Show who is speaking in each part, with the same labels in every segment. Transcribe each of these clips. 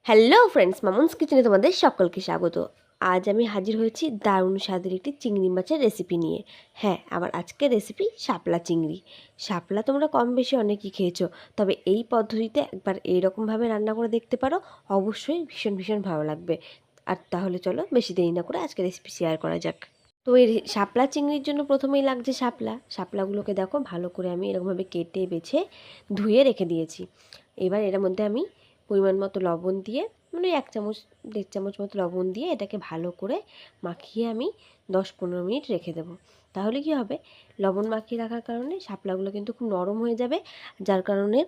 Speaker 1: Hello friends, Mamun's কিচেনে তোমাদের সকলকে স্বাগত। আজ আমি হাজির হয়েছি দারুণ স্বাদের একটি চিংড়ি মাছের রেসিপি নিয়ে। হ্যাঁ, আমার আজকের রেসিপি শাপলা চিংড়ি। শাপলা তোমরা কম বেশি অনেকেই খেয়েছো, তবে এই পদ্ধতিতে একবার এইরকমভাবে রান্না করে দেখতে পারো, অবশ্যই ভীষণ ভীষণ ভালো লাগবে। আর তাহলে চলো বেশি দেরি না করে আজকে রেসিপি শেয়ার করা যাক। তো এই শাপলা চিংড়ির জন্য প্রথমেই লাগছে শাপলাগুলোকে দেখো ভালো করে আমি এরকমভাবে কেটে বেছে ধুয়ে রেখে দিয়েছি। এবার এর মধ্যে আমি পরিমাণ মতো লবণ দিয়ে, মানে 1-1.5 চামচ মতো লবণ দিয়ে এটাকে ভালো করে মাখিয়ে আমি 10-15 মিনিট রেখে দেবো। তাহলে কি হবে, লবণ মাখিয়ে রাখার কারণে শাপলাগুলো কিন্তু খুব নরম হয়ে যাবে, যার কারণে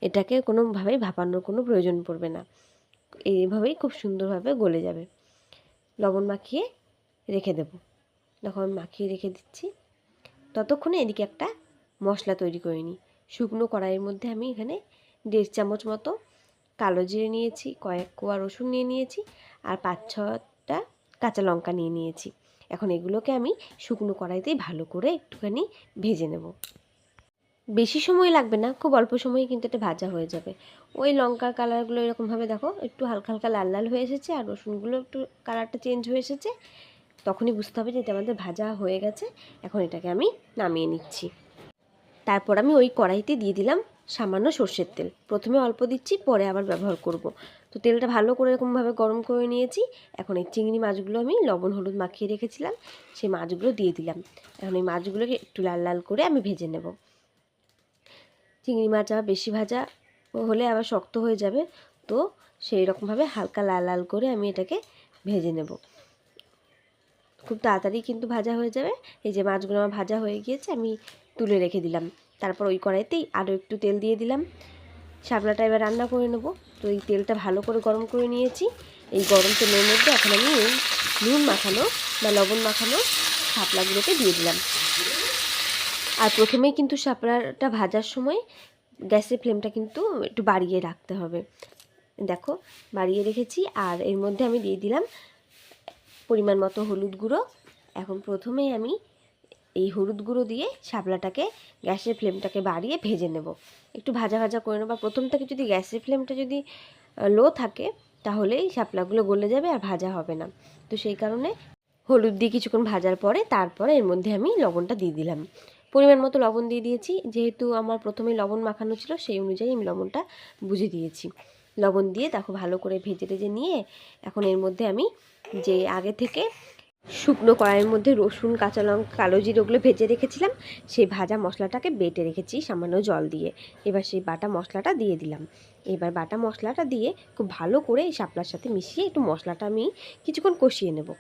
Speaker 1: এটাকে কোনোভাবেই ভাপানোর কোনো প্রয়োজন পড়বে না, এইভাবেই খুব সুন্দরভাবে গলে যাবে। লবণ মাখিয়ে রেখে দেবো। দেখো আমি মাখিয়ে রেখে দিচ্ছি। ততক্ষণে এদিকে একটা মশলা তৈরি করে নিই। শুকনো কড়াইয়ের মধ্যে আমি এখানে 1.5 চামচ মতো কালো জিরে নিয়েছি, কয়েক কোয়া রসুন নিয়ে নিয়েছি, আর 5-6টা কাঁচা লঙ্কা নিয়ে নিয়েছি। এখন এগুলোকে আমি শুকনো কড়াইতেই ভালো করে একটুখানি ভেজে নেব। বেশি সময় লাগবে না, খুব অল্প সময়ে কিন্তু এটা ভাজা হয়ে যাবে। ওই লঙ্কার কালারগুলো এরকমভাবে দেখো একটু হালকা হালকা লাল লাল হয়ে এসেছে, আর রসুনগুলো একটু কালারটা চেঞ্জ হয়ে এসেছে, তখনই বুঝতে হবে যে এটা আমাদের ভাজা হয়ে গেছে। এখন এটাকে আমি নামিয়ে নিচ্ছি। তারপর আমি ওই কড়াইতে দিয়ে দিলাম সামান্য সর্ষের তেল। প্রথমে অল্প দিচ্ছি, পরে আবার ব্যবহার করব। তো তেলটা ভালো করে এরকমভাবে গরম করে নিয়েছি। এখন এই চিংড়ি মাছগুলো আমি লবণ হলুদ মাখিয়ে রেখেছিলাম, সেই মাছগুলো দিয়ে দিলাম। এখন এই মাছগুলোকে একটু লাল লাল করে আমি ভেজে নেব। চিংড়ি মাছ আবার বেশি ভাজা হলে আবার শক্ত হয়ে যাবে, তো সেই রকমভাবে হালকা লাল লাল করে আমি এটাকে ভেজে নেব। খুব তাড়াতাড়ি কিন্তু ভাজা হয়ে যাবে। এই যে মাছগুলো আমার ভাজা হয়ে গিয়েছে, আমি তুলে রেখে দিলাম। তারপর ওই কড়াইতেই আরও একটু তেল দিয়ে দিলাম। শাপলাটা এবার রান্না করে নেব। তো এই তেলটা ভালো করে গরম করে নিয়েছি। এই গরম তেলের মধ্যে এখন আমি নুন মাখানো বা লবণ মাখানো শাপলাগুলোকে দিয়ে দিলাম। আর প্রথমেই কিন্তু শাপলাটা ভাজার সময় গ্যাসের ফ্লেমটা কিন্তু একটু বাড়িয়ে রাখতে হবে। দেখো বাড়িয়ে রেখেছি। আর এর মধ্যে আমি দিয়ে দিলাম পরিমাণ মতো হলুদ গুঁড়ো। এখন প্রথমেই আমি এই হলুদ গুঁড়ো দিয়ে শাপলাটাকে গ্যাসের ফ্লেমটাকে বাড়িয়ে ভেজে নেব। একটু ভাজা ভাজা করে নেব। প্রথম থেকে যদি গ্যাসের ফ্লেমটা যদি লো থাকে, তাহলেই শাপলাগুলো গলে যাবে আর ভাজা হবে না। তো সেই কারণে হলুদ দিয়ে কিছুক্ষণ ভাজার পরে তারপরে এর মধ্যে আমি লবণটা দিয়ে দিলাম। পরিমাণ মতো লবণ দিয়ে দিয়েছি, যেহেতু আমার প্রথমে লবণ মাখানো ছিল সেই অনুযায়ী আমি লবণটা বুঝে দিয়েছি। লবণ দিয়ে দেখো ভালো করে ভেজে টেজে নিয়ে এখন এর মধ্যে আমি যে আগে থেকে শুকনো কড়াইয়ের মধ্যে রসুন কাঁচা লঙ্কা কালো জিরে ওগুলো ভেজে রেখেছিলাম, সেই ভাজা মশলাটাকে বেটে রেখেছি সামান্য জল দিয়ে। এবার সেই বাটা মশলাটা দিয়ে দিলাম। এবার বাটা মশলাটা দিয়ে খুব ভালো করে এই শাপলার সাথে মিশিয়ে একটু মশলাটা আমি কিছুক্ষণ কষিয়ে নেব।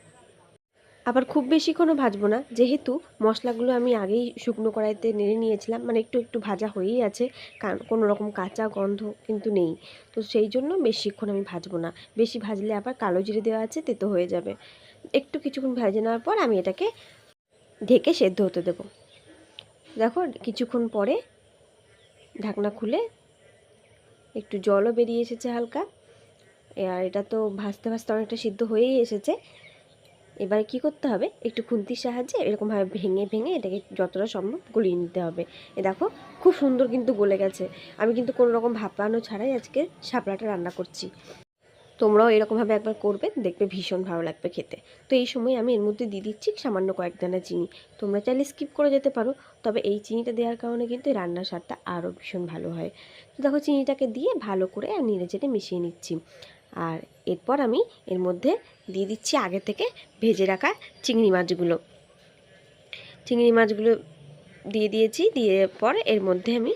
Speaker 1: আবার খুব বেশিক্ষণও ভাজবো না, যেহেতু মশলাগুলো আমি আগেই শুকনো কড়াইতে নেড়ে নিয়েছিলাম, মানে একটু একটু ভাজা হয়েই আছে, কারণ কোনো রকম কাঁচা গন্ধ কিন্তু নেই। তো সেই জন্য বেশিক্ষণ আমি ভাজবো না। বেশি ভাজলে আবার কালো জিরে দেওয়া আছে, তেতো হয়ে যাবে। একটু কিছুক্ষণ ভেজে নেওয়ার পর আমি এটাকে ঢেকে সেদ্ধ হতে দেব। দেখো কিছুক্ষণ পরে ঢাকনা খুলে একটু জলও বেরিয়ে এসেছে হালকা। আর এটা তো ভাজতে ভাজতে অনেকটা সিদ্ধ হয়েই এসেছে। এবার কি করতে হবে, একটু খুন্তির সাহায্যে এরকমভাবে ভেঙে ভেঙে এটাকে যতটা সম্ভব গলিয়ে নিতে হবে। এ দেখো খুব সুন্দর কিন্তু গলে গেছে। আমি কিন্তু কোনো রকম ভাপানো ছাড়াই আজকে শাপলাটা রান্না করছি। তোমরাও এরকমভাবে একবার করবে, দেখবে ভীষণ ভালো লাগবে খেতে। তো এই সময় আমি এর মধ্যে দিয়ে দিচ্ছি সামান্য কয়েক দানা চিনি। তোমরা চাইলে স্কিপ করে যেতে পারো, তবে এই চিনিটা দেওয়ার কারণে কিন্তু এই রান্নার স্বাদটা আরও ভীষণ ভালো হয়। তো দেখো চিনিটাকে দিয়ে ভালো করে নেড়ে চেড়ে মিশিয়ে নিচ্ছি। আর এরপর আমি এর মধ্যে দিয়ে দিচ্ছি আগে থেকে ভেজে রাখা চিংড়ি মাছগুলো। চিংড়ি মাছগুলো দিয়ে দিয়েছি। দিয়ে পর এর মধ্যে আমি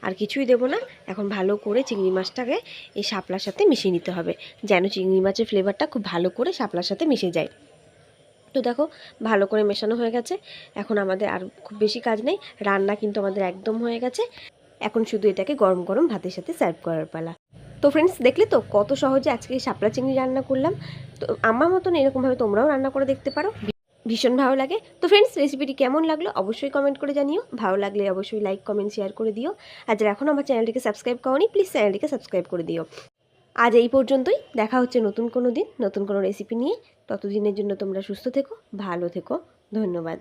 Speaker 1: আর কিছুই দেবো না। এখন ভালো করে চিংড়ি মাছটাকে এই শাপলার সাথে মিশিয়ে নিতে হবে, যেন চিংড়ি মাছের ফ্লেভারটা খুব ভালো করে শাপলার সাথে মিশে যায়। তো দেখো ভালো করে মেশানো হয়ে গেছে। এখন আমাদের আর খুব বেশি কাজ নেই, রান্না কিন্তু আমাদের একদম হয়ে গেছে। এখন শুধু এটাকে গরম গরম ভাতের সাথে সার্ভ করার পালা। তো ফ্রেন্ডস, দেখলে তো কত সহজে আজকে শাপলা চিংড়ি রান্না করলাম। তো আমার মতন এরকমভাবে তোমরাও রান্না করে দেখতে পারো, ভীষণ ভালো লাগে। তো ফ্রেন্ডস, রেসিপিটি কেমন লাগলো অবশ্যই কমেন্ট করে জানিও। ভালো লাগলে অবশ্যই লাইক কমেন্ট শেয়ার করে দিও। আর যারা এখন আমার চ্যানেলটিকে সাবস্ক্রাইব করোনি, প্লিজ চ্যানেলটিকে সাবস্ক্রাইব করে দিও। আজ এই পর্যন্তই, দেখা হচ্ছে নতুন কোনো দিন নতুন কোনো রেসিপি নিয়ে। ততদিনের জন্য তোমরা সুস্থ থেকো, ভালো থেকো। ধন্যবাদ।